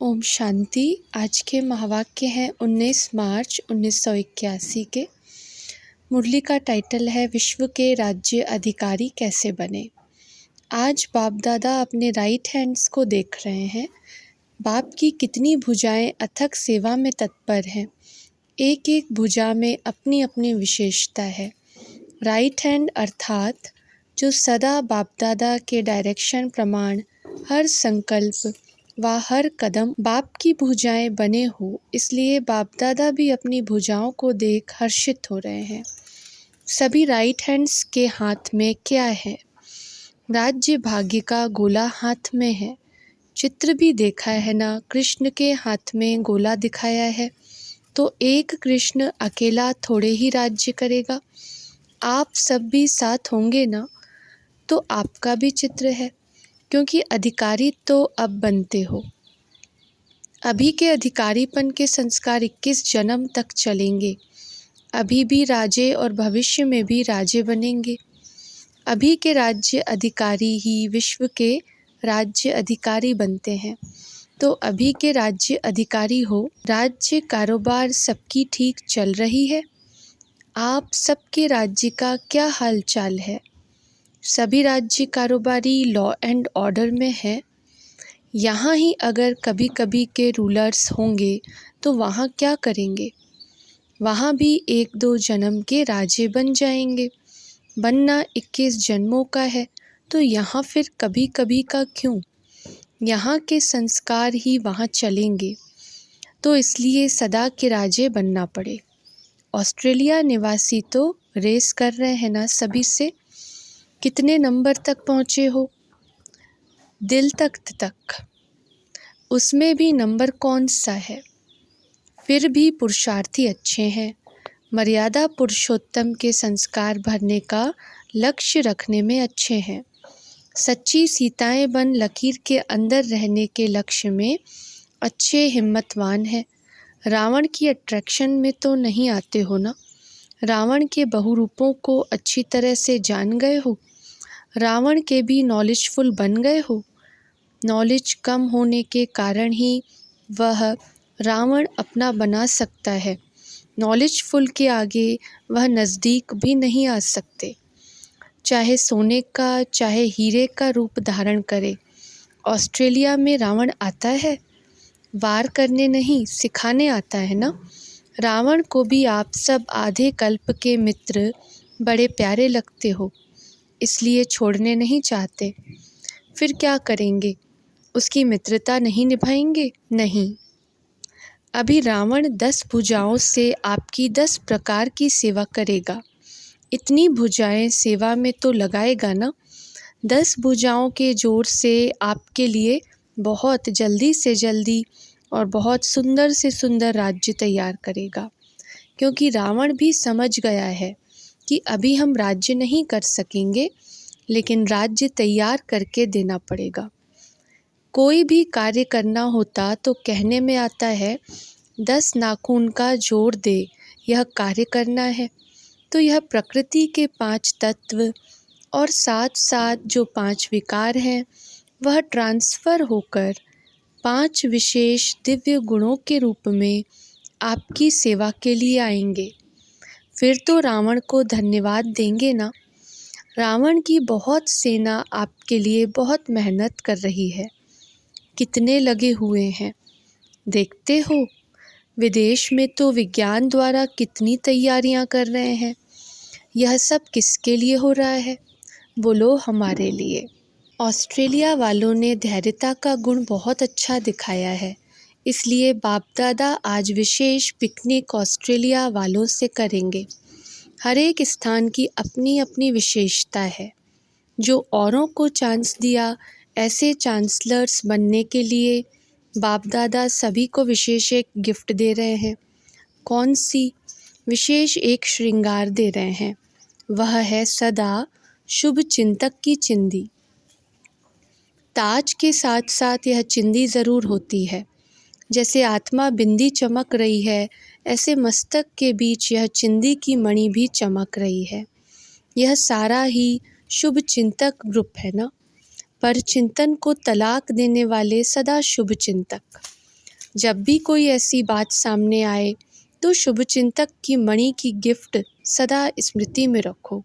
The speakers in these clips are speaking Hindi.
ओम शांति। आज के महावाक्य हैं 19 मार्च 1981 के। मुरली का टाइटल है विश्व के राज्य अधिकारी कैसे बने। आज बाप दादा अपने राइट हैंड्स को देख रहे हैं। बाप की कितनी भुजाएं अथक सेवा में तत्पर हैं। एक एक भुजा में अपनी अपनी विशेषता है। राइट हैंड अर्थात जो सदा बाप दादा के डायरेक्शन प्रमाण हर संकल्प व हर कदम बाप की भुजाएं बने हो, इसलिए बाप दादा भी अपनी भुजाओं को देख हर्षित हो रहे हैं। सभी राइट हैंड्स के हाथ में क्या है? राज्य भाग्य का गोला हाथ में है। चित्र भी देखा है ना, कृष्ण के हाथ में गोला दिखाया है। तो एक कृष्ण अकेला थोड़े ही राज्य करेगा, आप सब भी साथ होंगे ना। तो आपका भी चित्र है, क्योंकि अधिकारी तो अब बनते हो। अभी के अधिकारीपन के संस्कार 21 जन्म तक चलेंगे। अभी भी राजे और भविष्य में भी राजे बनेंगे। अभी के राज्य अधिकारी ही विश्व के राज्य अधिकारी बनते हैं। तो अभी के राज्य अधिकारी हो, राज्य कारोबार सबकी ठीक चल रही है। आप सबके राज्य का क्या हाल चाल है? सभी राज्य कारोबारी लॉ एंड ऑर्डर में है। यहाँ ही अगर कभी कभी के रूलर्स होंगे तो वहाँ क्या करेंगे? वहाँ भी 1-2 जन्म के राजे बन जाएंगे। बनना 21 जन्मों का है, तो यहाँ फिर कभी कभी का क्यों? यहाँ के संस्कार ही वहाँ चलेंगे, तो इसलिए सदा के राजे बनना पड़े। ऑस्ट्रेलिया निवासी तो रेस कर रहे हैं ना सभी से। कितने नंबर तक पहुँचे हो? दिल तक। उसमें भी नंबर कौन सा है? फिर भी पुरुषार्थी अच्छे हैं। मर्यादा पुरुषोत्तम के संस्कार भरने का लक्ष्य रखने में अच्छे हैं। सच्ची सीताएं बन लकीर के अंदर रहने के लक्ष्य में अच्छे हिम्मतवान हैं। रावण की अट्रैक्शन में तो नहीं आते हो ना। रावण के बहुरूपों को अच्छी तरह से जान गए हो। रावण के भी नॉलेजफुल बन गए हो। नॉलेज कम होने के कारण ही वह रावण अपना बना सकता है। नॉलेजफुल के आगे वह नज़दीक भी नहीं आ सकते। चाहे सोने का चाहे हीरे का रूप धारण करे। ऑस्ट्रेलिया में रावण आता है, वार करने नहीं सिखाने आता है ना। रावण को भी आप सब आधे कल्प के मित्र बड़े प्यारे लगते हो, इसलिए छोड़ने नहीं चाहते। फिर क्या करेंगे? उसकी मित्रता नहीं निभाएंगे? नहीं। अभी रावण 10 भुजाओं से आपकी 10 प्रकार की सेवा करेगा। इतनी भुजाएं सेवा में तो लगाएगा ना। 10 भुजाओं के जोर से आपके लिए बहुत जल्दी से जल्दी और बहुत सुंदर से सुंदर राज्य तैयार करेगा। क्योंकि रावण भी समझ गया है कि अभी हम राज्य नहीं कर सकेंगे, लेकिन राज्य तैयार करके देना पड़ेगा। कोई भी कार्य करना होता तो कहने में आता है 10 नाखून का जोड़ दे, यह कार्य करना है। तो यह प्रकृति के 5 तत्व और साथ साथ जो 5 विकार हैं, वह ट्रांसफ़र होकर 5 विशेष दिव्य गुणों के रूप में आपकी सेवा के लिए आएंगे। फिर तो रावण को धन्यवाद देंगे ना। रावण की बहुत सेना आपके लिए बहुत मेहनत कर रही है। कितने लगे हुए हैं देखते हो। विदेश में तो विज्ञान द्वारा कितनी तैयारियां कर रहे हैं। यह सब किसके लिए हो रहा है? बोलो हमारे लिए। ऑस्ट्रेलिया वालों ने धैर्यता का गुण बहुत अच्छा दिखाया है, इसलिए बाप दादा आज विशेष पिकनिक ऑस्ट्रेलिया वालों से करेंगे। हर एक स्थान की अपनी अपनी विशेषता है। जो औरों को चांस दिया, ऐसे चांसलर्स बनने के लिए बाप दादा सभी को विशेष एक गिफ्ट दे रहे हैं। कौन सी? विशेष एक श्रृंगार दे रहे हैं। वह है सदा शुभ चिंतक की चिंदी। ताज के साथ साथ यह चिंदी ज़रूर होती है। जैसे आत्मा बिंदी चमक रही है, ऐसे मस्तक के बीच यह चिंदी की मणि भी चमक रही है। यह सारा ही शुभ चिंतक ग्रुप है ना। पर चिंतन को तलाक देने वाले सदा शुभ चिंतक। जब भी कोई ऐसी बात सामने आए तो शुभचिंतक की मणि की गिफ्ट सदा स्मृति में रखो।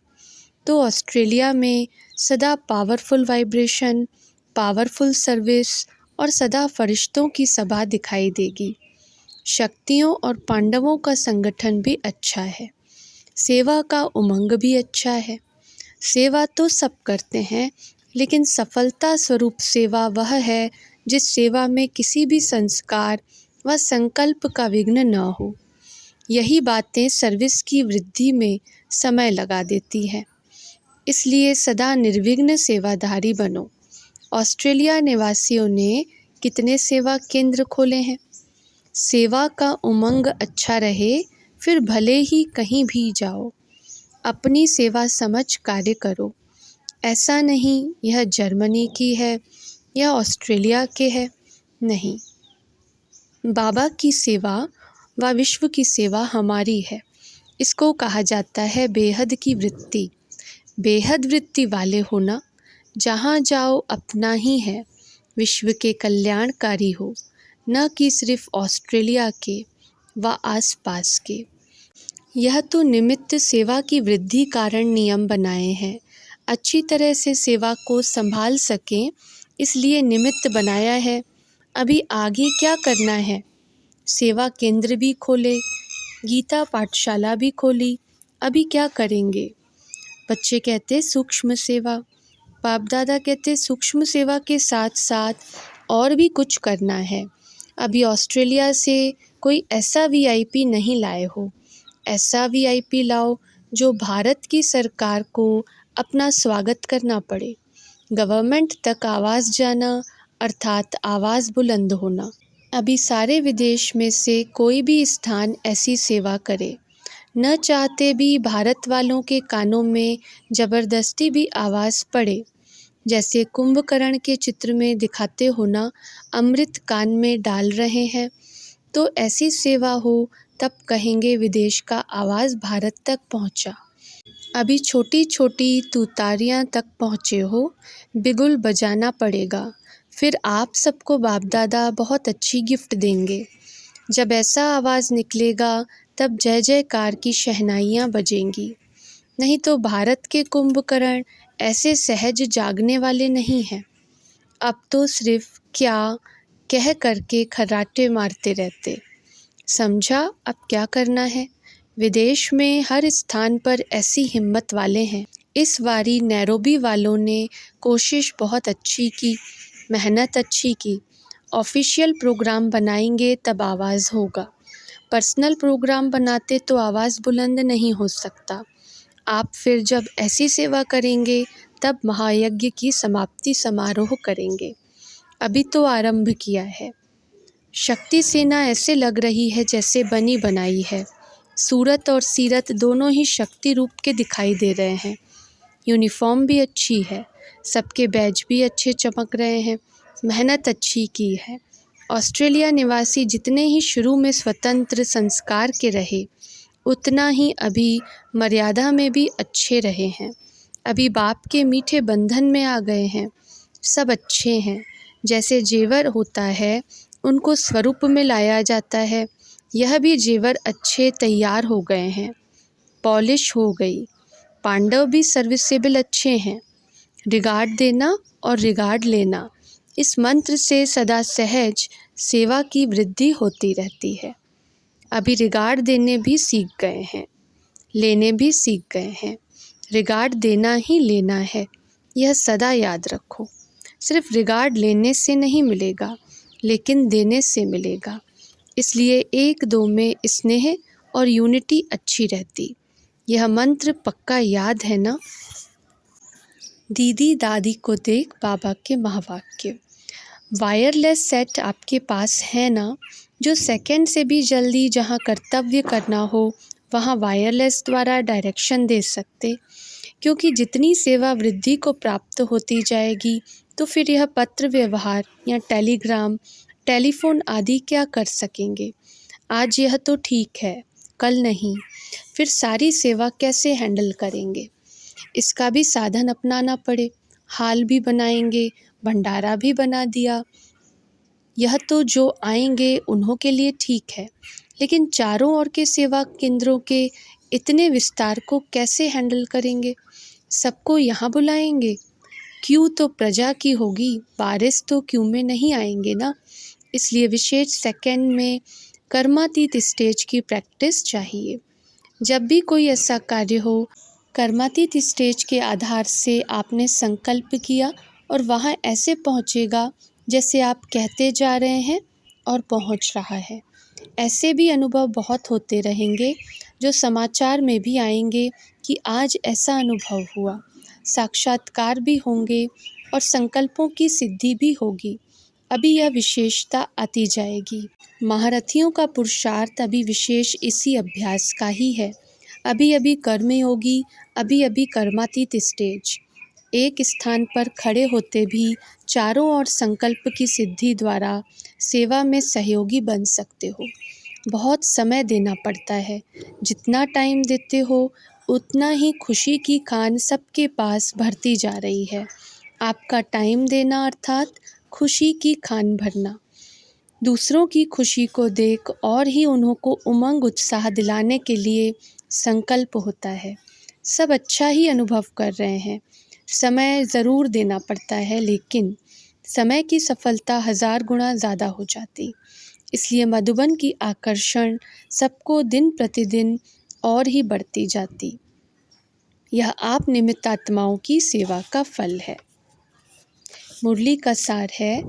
तो ऑस्ट्रेलिया में सदा पावरफुल वाइब्रेशन, पावरफुल सर्विस और सदा फरिश्तों की सभा दिखाई देगी। शक्तियों और पांडवों का संगठन भी अच्छा है। सेवा का उमंग भी अच्छा है। सेवा तो सब करते हैं, लेकिन सफलता स्वरूप सेवा वह है जिस सेवा में किसी भी संस्कार व संकल्प का विघ्न न हो। यही बातें सर्विस की वृद्धि में समय लगा देती हैं। इसलिए सदा निर्विघ्न सेवाधारी बनो। ऑस्ट्रेलिया निवासियों ने कितने सेवा केंद्र खोले हैं। सेवा का उमंग अच्छा रहे, फिर भले ही कहीं भी जाओ। अपनी सेवा समझ कार्य करो। ऐसा नहीं यह जर्मनी की है या ऑस्ट्रेलिया के है, नहीं। बाबा की सेवा व विश्व की सेवा हमारी है। इसको कहा जाता है बेहद की वृत्ति। बेहद वृत्ति वाले होना, जहाँ जाओ अपना ही है, विश्व के कल्याणकारी हो, न कि सिर्फ ऑस्ट्रेलिया के व आसपास के। यह तो निमित्त सेवा की वृद्धि कारण नियम बनाए हैं। अच्छी तरह से सेवा को संभाल सकें, इसलिए निमित्त बनाया है। अभी आगे क्या करना है? सेवा केंद्र भी खोले, गीता पाठशाला भी खोली। अभी क्या करेंगे? बच्चे कहते सूक्ष्म सेवा, बाप दादा कहते सूक्ष्म सेवा के साथ साथ और भी कुछ करना है। अभी ऑस्ट्रेलिया से कोई ऐसा वीआईपी नहीं लाए हो। ऐसा वीआईपी लाओ जो भारत की सरकार को अपना स्वागत करना पड़े। गवर्नमेंट तक आवाज़ जाना अर्थात आवाज़ बुलंद होना। अभी सारे विदेश में से कोई भी स्थान ऐसी सेवा करे। न चाहते भी भारत वालों के कानों में ज़बरदस्ती भी आवाज़ पड़े। जैसे कुंभकर्ण के चित्र में दिखाते हो ना, अमृत कान में डाल रहे हैं। तो ऐसी सेवा हो तब कहेंगे विदेश का आवाज़ भारत तक पहुंचा। अभी छोटी छोटी तुतारियां तक पहुँचे हो, बिगुल बजाना पड़ेगा। फिर आप सबको बाप दादा बहुत अच्छी गिफ्ट देंगे। जब ऐसा आवाज़ निकलेगा तब जय जयकार की शहनाइयाँ बजेंगी। नहीं तो भारत के कुंभकर्ण ऐसे सहज जागने वाले नहीं हैं। अब तो सिर्फ क्या कह करके खर्राटे मारते रहते। समझा अब क्या करना है? विदेश में हर स्थान पर ऐसी हिम्मत वाले हैं। इस बारी नैरोबी वालों ने कोशिश बहुत अच्छी की, मेहनत अच्छी की। ऑफिशियल प्रोग्राम बनाएंगे तब आवाज़ होगा। पर्सनल प्रोग्राम बनाते तो आवाज़ बुलंद नहीं हो सकता। आप फिर जब ऐसी सेवा करेंगे तब महायज्ञ की समाप्ति समारोह करेंगे। अभी तो आरंभ किया है। शक्ति सेना ऐसे लग रही है जैसे बनी बनाई है। सूरत और सीरत दोनों ही शक्ति रूप के दिखाई दे रहे हैं। यूनिफॉर्म भी अच्छी है, सबके बैज भी अच्छे चमक रहे हैं। मेहनत अच्छी की है। ऑस्ट्रेलिया निवासी जितने ही शुरू में स्वतंत्र संस्कार के रहे, उतना ही अभी मर्यादा में भी अच्छे रहे हैं। अभी बाप के मीठे बंधन में आ गए हैं। सब अच्छे हैं। जैसे जेवर होता है उनको स्वरूप में लाया जाता है, यह भी जेवर अच्छे तैयार हो गए हैं, पॉलिश हो गई। पांडव भी सर्विसेबल अच्छे हैं। रिगार्ड देना और रिगार्ड लेना, इस मंत्र से सदा सहज सेवा की वृद्धि होती रहती है। अभी रिगार्ड देने भी सीख गए हैं, लेने भी सीख गए हैं। रिगार्ड देना ही लेना है, यह सदा याद रखो। सिर्फ रिगार्ड लेने से नहीं मिलेगा, लेकिन देने से मिलेगा। इसलिए एक दो में स्नेह और यूनिटी अच्छी रहती। यह मंत्र पक्का याद है ना? दीदी दादी को देख बाबा के महावाक्य। वायरलेस सेट आपके पास है ना, जो सेकंड से भी जल्दी जहां कर्तव्य करना हो वहां वायरलेस द्वारा डायरेक्शन दे सकते। क्योंकि जितनी सेवा वृद्धि को प्राप्त होती जाएगी, तो फिर यह पत्र व्यवहार या टेलीग्राम, टेलीफोन आदि क्या कर सकेंगे। आज यह तो ठीक है, कल नहीं। फिर सारी सेवा कैसे हैंडल करेंगे? इसका भी साधन अपनाना पड़े। हाल भी बनाएंगे, भंडारा भी बना दिया, यह तो जो आएंगे उन्हों के लिए ठीक है, लेकिन चारों ओर के सेवा केंद्रों के इतने विस्तार को कैसे हैंडल करेंगे? सबको यहाँ बुलाएंगे? क्यू तो प्रजा की होगी, वारिस तो क्यू में नहीं आएंगे ना। इसलिए विशेष सेकंड में कर्मातीत स्टेज की प्रैक्टिस चाहिए। जब भी कोई ऐसा कार्य हो, कर्मातीत स्टेज के आधार से आपने संकल्प किया और वहाँ ऐसे पहुँचेगा जैसे आप कहते जा रहे हैं और पहुँच रहा है। ऐसे भी अनुभव बहुत होते रहेंगे जो समाचार में भी आएंगे कि आज ऐसा अनुभव हुआ। साक्षात्कार भी होंगे और संकल्पों की सिद्धि भी होगी। अभी यह विशेषता आती जाएगी। महारथियों का पुरुषार्थ अभी विशेष इसी अभ्यास का ही है। अभी अभी कर्मयोगी, अभी अभी कर्मातीत स्टेज। एक स्थान पर खड़े होते भी चारों ओर संकल्प की सिद्धि द्वारा सेवा में सहयोगी बन सकते हो। बहुत समय देना पड़ता है। जितना टाइम देते हो उतना ही खुशी की खान सबके पास भरती जा रही है। आपका टाइम देना अर्थात खुशी की खान भरना। दूसरों की खुशी को देख और ही उन्हों को उमंग उत्साह दिलाने के लिए संकल्प होता है। सब अच्छा ही अनुभव कर रहे हैं। समय ज़रूर देना पड़ता है, लेकिन समय की सफलता 1000 गुना ज़्यादा हो जाती। इसलिए मधुबन की आकर्षण सबको दिन प्रतिदिन और ही बढ़ती जाती। यह आप निमित्त आत्माओं की सेवा का फल है। मुरली का सार है,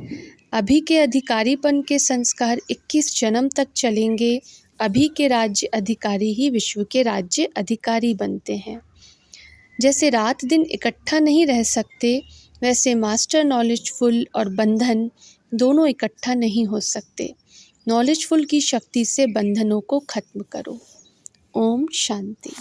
अभी के अधिकारीपन के संस्कार 21 जन्म तक चलेंगे। अभी के राज्य अधिकारी ही विश्व के राज्य अधिकारी बनते हैं। जैसे रात दिन इकट्ठा नहीं रह सकते, वैसे मास्टर नॉलेजफुल और बंधन दोनों इकट्ठा नहीं हो सकते। नॉलेजफुल की शक्ति से बंधनों को खत्म करो। ओम शांति।